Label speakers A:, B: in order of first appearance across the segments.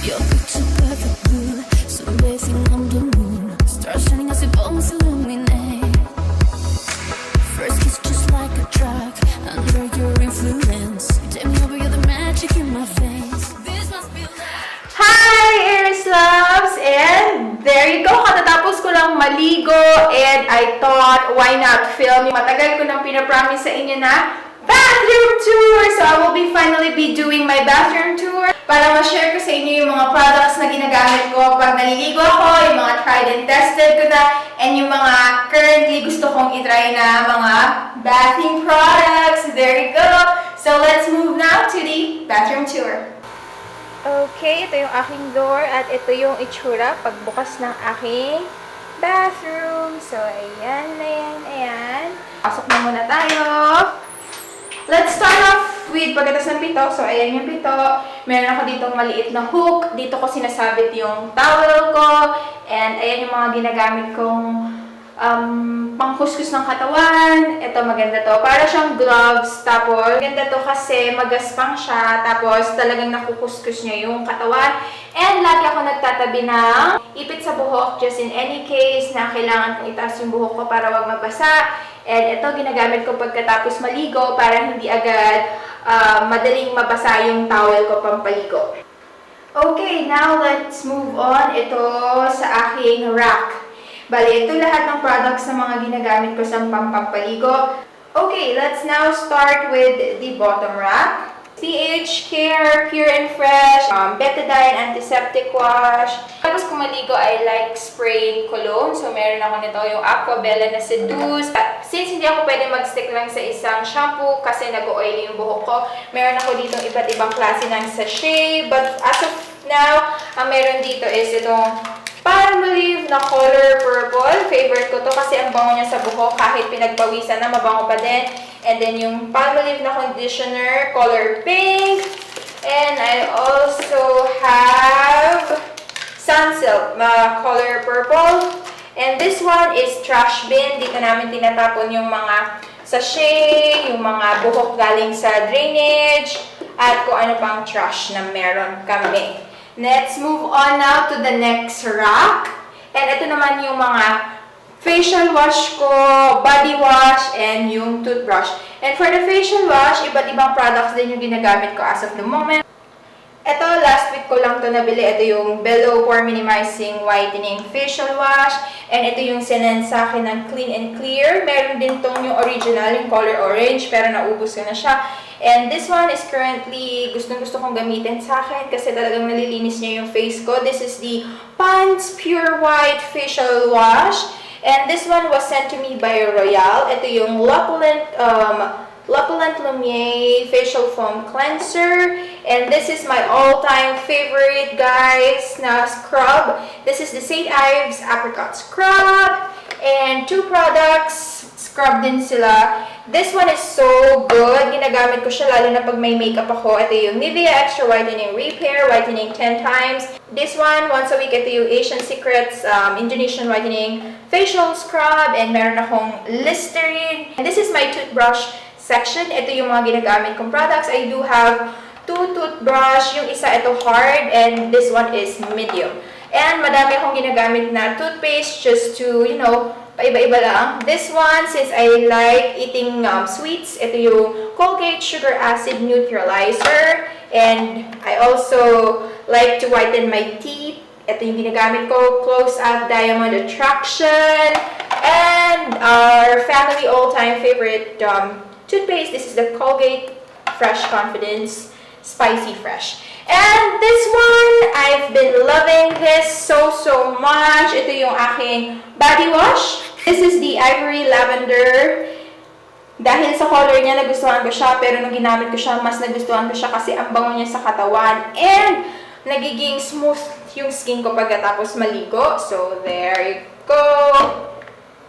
A: Your picture perfect blue, sun blazing on the moon, stars shining as if bones illuminate. First kiss just like a drug, under your influence. Take me over, you're the magic in my face. This must be love.
B: Hi, Aries Loves! And there you go, katatapos ko lang maligo and I thought, why not film? Matagal ko nang pinapromise sa inyo na bathroom tour! So I will finally be doing my bathroom tour para ma-share ko sa inyo yung mga products na ginagamit ko pag naliligo ako, yung mga tried and tested ko na, and yung mga currently gusto kong itry na mga bathing products. There you go! So let's move now to the bathroom tour. Okay, ito yung aking door at ito yung itsura pagbukas ng aking bathroom. So, ayan. Pasok na muna tayo. Let's start off with pagkatas ng pito. So, ayan yung pito. Meron ako ditong maliit na hook. Dito ko sinasabit yung towel ko. And ayan yung mga ginagamit kong pangkuskus ng katawan. Ito, maganda to. Para siyang gloves. Tapos, maganda to kasi magaspang siya. Tapos, talagang nakukuskus niya yung katawan. And lagi ako nagtatabi ng ipit sa buhok just in any case na kailangan kong itaas yung buhok ko para wag mabasa. And ito, ginagamit ko pagkatapos maligo para hindi agad madaling mabasa yung towel ko pampaligo. Okay, now let's move on. Ito sa aking rack. Bali, ito lahat ng products na mga ginagamit ko sa pampaligo. Okay, let's now start with the bottom rack. pH Care Pure and Fresh, Betadine Antiseptic Wash. Tapos kung maligo, I like spraying cologne. So, meron ako nito yung Aquabella na Seduce. Since hindi ako pwede mag-stick lang sa isang shampoo kasi nag-oily yung buhok ko, meron ako dito iba't ibang klase ng sachet. But as of now, ang meron dito is itong Palmolive na color purple. Favorite ko to kasi ang bango niya sa buhok. Kahit pinagpawisan na, mabango pa din. And then yung Palmolive na conditioner, color pink. And I also have Sunsilk na color purple. And this one is trash bin. Dito namin tinatapon yung mga sachet, yung mga buhok galing sa drainage, at kung ano pang trash na meron kami. Let's move on now to the next rack. And ito naman yung mga facial wash ko, body wash, and yung toothbrush. And for the facial wash, iba't ibang products din yung ginagamit ko as of the moment. Ito, last week ko lang to nabili. Ito yung Bello Pore Minimizing Whitening Facial Wash. And ito yung sinend sa akin ng Clean and Clear. Meron din tong yung original, yung color orange, pero naubos ko na siya. And this one is currently gustong-gusto kong gamitin sa akin kasi talagang nalilinis niya yung face ko. This is the Pond's Pure White Facial Wash. And this one was sent to me by Royal. Ito yung L'Opulent Lumiere Facial Foam Cleanser. And this is my all-time favorite, guys, na scrub. This is the St. Ives Apricot Scrub. And two products, scrub din sila. This one is so good. Ginagamit ko siya lalo na pag may makeup ako. Ito yung Nivea Extra Whitening Repair, whitening 10 times. This one, once a week, ito yung Asian Secrets Indonesian Whitening Facial Scrub. And meron akong Listerine. And this is my toothbrush section. Ito yung mga ginagamit kong products. I do have two toothbrush. Yung isa, ito hard, and this one is medium. And madami akong ginagamit na toothpaste just to, you know, paiba-iba lang. This one, since I like eating sweets, ito yung Colgate Sugar Acid Neutralizer. And I also like to whiten my teeth. Ito yung ginagamit ko, Close Up Diamond Attraction. And our family all-time favorite toothpaste, this is the Colgate Fresh Confidence Spicy Fresh. And this one, I've been loving this so much. Ito yung aking body wash. This is the Ivory Lavender. Dahil sa color niya, nagustuhan ko siya. Pero nung ginamit ko siya, mas nagustuhan ko siya kasi ang bango niya sa katawan. And nagiging smooth yung skin ko pagkatapos maligo. So, there you go.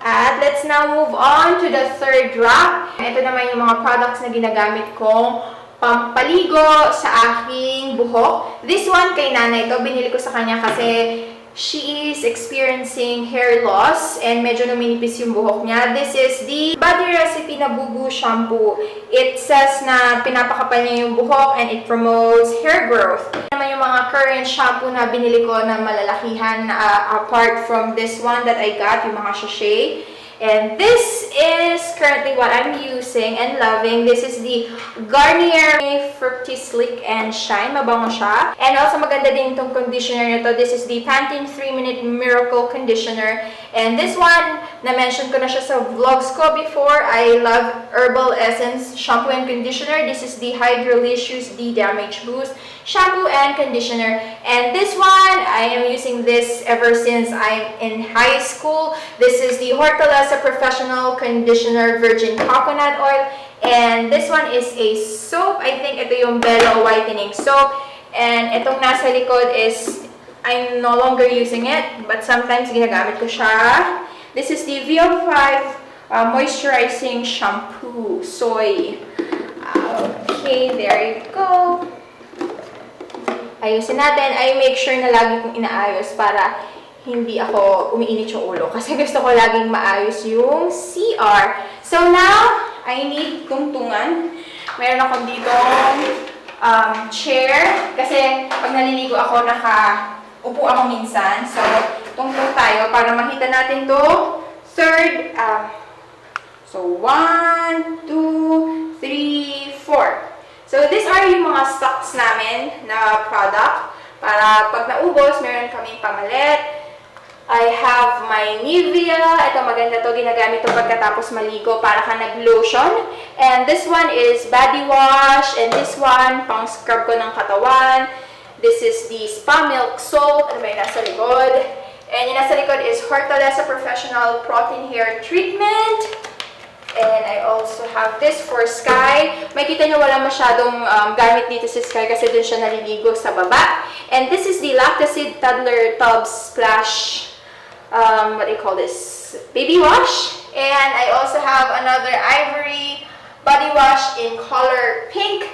B: At let's now move on to the third rack. Ito naman yung mga products na ginagamit kong pampaligo sa aking buhok. This one kay nanay to. Binili ko sa kanya kasi she is experiencing hair loss and medyo numinipis yung buhok niya. This is the Body Recipe na Bubu Shampoo. It says na pinapakapal niya yung buhok and it promotes hair growth. Naman yung mga current shampoo na binili ko na malalakihan apart from this one that I got, yung mga sachet. And this is currently what I'm using and loving. This is the Garnier Fructis Sleek and Shine. Mabango siya. And also maganda din itong conditioner nito. This is the Pantene 3-Minute Miracle Conditioner. And this one, na-mention ko na siya sa vlogs ko before. I love Herbal Essence Shampoo and Conditioner. This is the Hydrolicious D-Damage Boost Shampoo and Conditioner. And this one, I am using this ever since I'm in high school. This is the Hortaleza Professional Conditioner Virgin Coconut Oil. And this one is a soap. I think ito yung Bello Whitening Soap. And itong nasa likod is, I'm no longer using it, but sometimes ginagamit ko siya. This is the VO5 Moisturizing Shampoo. Soy. Okay, there you go. Ayusin natin. I make sure na lagi kong inaayos para hindi ako umiinit yung ulo. Kasi gusto ko laging maayos yung CR. So now, I need tungtungan. Meron akong ditong chair. Kasi pag naliligo ako, upo ako minsan. So, tungtong tayo para makita natin to. Third, so 1, 2, 3, 4. So, these are yung mga stocks namin na product. Para pag naubos, meron kaming pamalit. I have my Nivea. Ito maganda to. Ginagamit to pagkatapos maligo para ka nag-lotion. And this one is body wash. And this one, pang scrub ko ng katawan. This is the Spa Milk Soap. Ano ba yung nasa likod? And yung nasa likod is Hortaleza Professional Protein Hair Treatment. And I also have this for Sky. Makikita nyo wala masyadong gamit dito si Sky kasi dun siya naliligo sa baba. And this is the Lactacid Toddler Tub Splash, what do you call this? Baby wash. And I also have another Ivory body wash in color pink.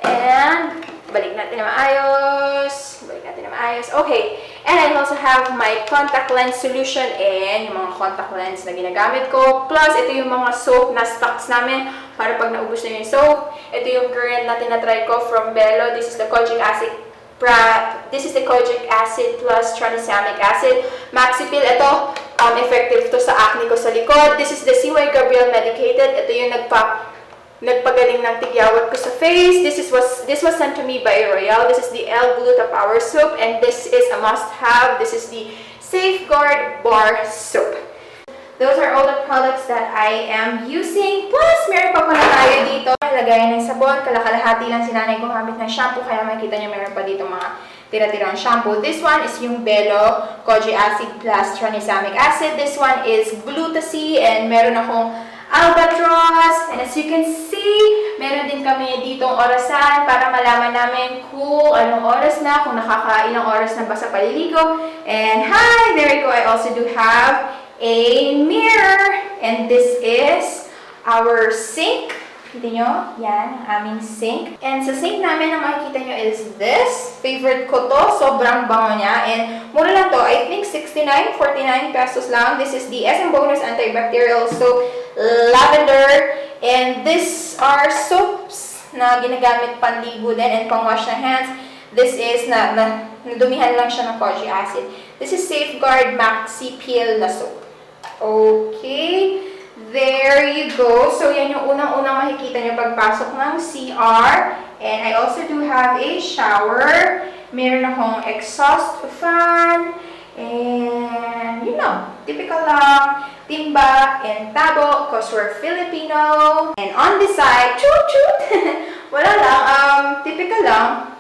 B: And balik natin na maayos. Okay. And I also have my contact lens solution and yung mga contact lens na ginagamit ko. Plus, ito yung mga soap na stocks namin para pag naubos na yung soap. Ito yung current na tinatry ko from Bello. This is the Kojic Acid plus Tranexamic Acid. Maxipil, ito, effective to sa acne ko sa likod. This is the CY Gabriel Medicated. Ito yung nagpagaling ng tigyawat ko sa face. This was sent to me by Royale. This is the L-Gluta Power Soap. And this is a must-have. This is the Safeguard Bar Soap. Those are all the products that I am using. Plus, meron pa pala tayo dito. Lagayan ng sabon. Kalakalahati lang si nanay gumamit ng shampoo. Kaya makikita niyo meron pa dito mga tira-tirang shampoo. This one is yung Bello Kojic Acid plus Tranexamic Acid. This one is Glutasy. And meron akong Albatross. And as you can see, meron din kami ditong orasan para malaman namin kung anong oras na, kung nakakailang oras na ba sa paliligo. And hi, there you go. I also do have a mirror. And this is our sink. Kita nyo? Yan, ang aming sink. And sa sink namin, ang makikita nyo is this. Favorite ko to. Sobrang bango niya. And mura lang to. I think 69, 49 pesos lang. This is the SM Bonus Antibacterial Soap Lavender. And these are soaps na ginagamit panligo din and pang-wash ng hands. This is nadumihan lang siya ng Kojic Acid. This is Safeguard Maxi Peel na soap. Okay. There you go. So, yan yung unang-unang makikita nyo pagpasok ng CR. And I also do have a shower. Meron akong exhaust fan. And, you know, typical lang. Timba and tabo because we're Filipino. And on this side, chut-chut. Wala lang. Typical lang.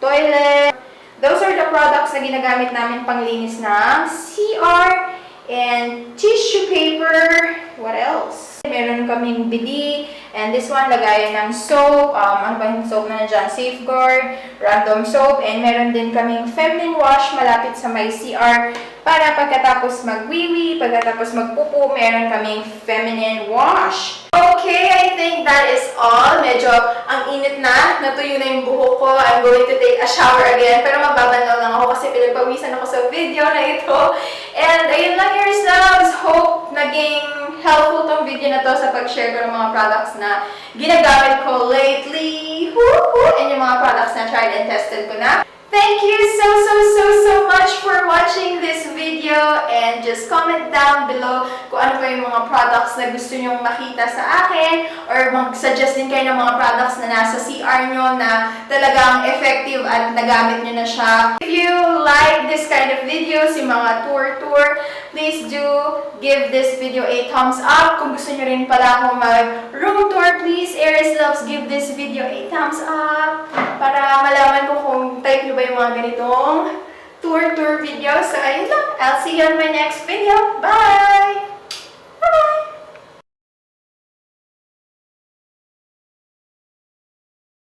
B: Toilet. Those are the products na ginagamit namin panglinis ng CR. And tissue paper. What else? Meron kaming bidi. And this one, lagayan ng soap. Ano ba yung soap na nandyan? Safeguard, random soap. And meron din kaming feminine wash malapit sa may CR. Para pagkatapos magwiwi, pagkatapos magpupo, meron kaming feminine wash. Okay, I think that is all. Medyo ang init na. Natuyo na yung buhok ko. I'm going to take a shower again. Pero magbabanlaw lang ako kasi kasi pinagpawisan ako sa video na ito. And ayun lang, Aries Loves. Hope naging helpful tong video na to sa pag-share ko ng mga products na ginagamit ko lately. Woo-hoo! And yung mga products na tried and tested ko na. Thank you so much for watching this video, and just comment down below kung ano pa yung mga products na gusto nyong makita sa akin, or mag-suggest din kayo ng mga products na nasa CR nyo na talagang effective at nagamit nyo na siya. If you like this kind of videos, yung mga tour, please do give this video a thumbs up. Kung gusto nyo rin pala akong mag-room tour, please, Aries Loves, give this video a thumbs up para malaman ko kung type nyo ba yung mga ganitong tour videos. So, ayun lang. I'll see you on my next video. Bye!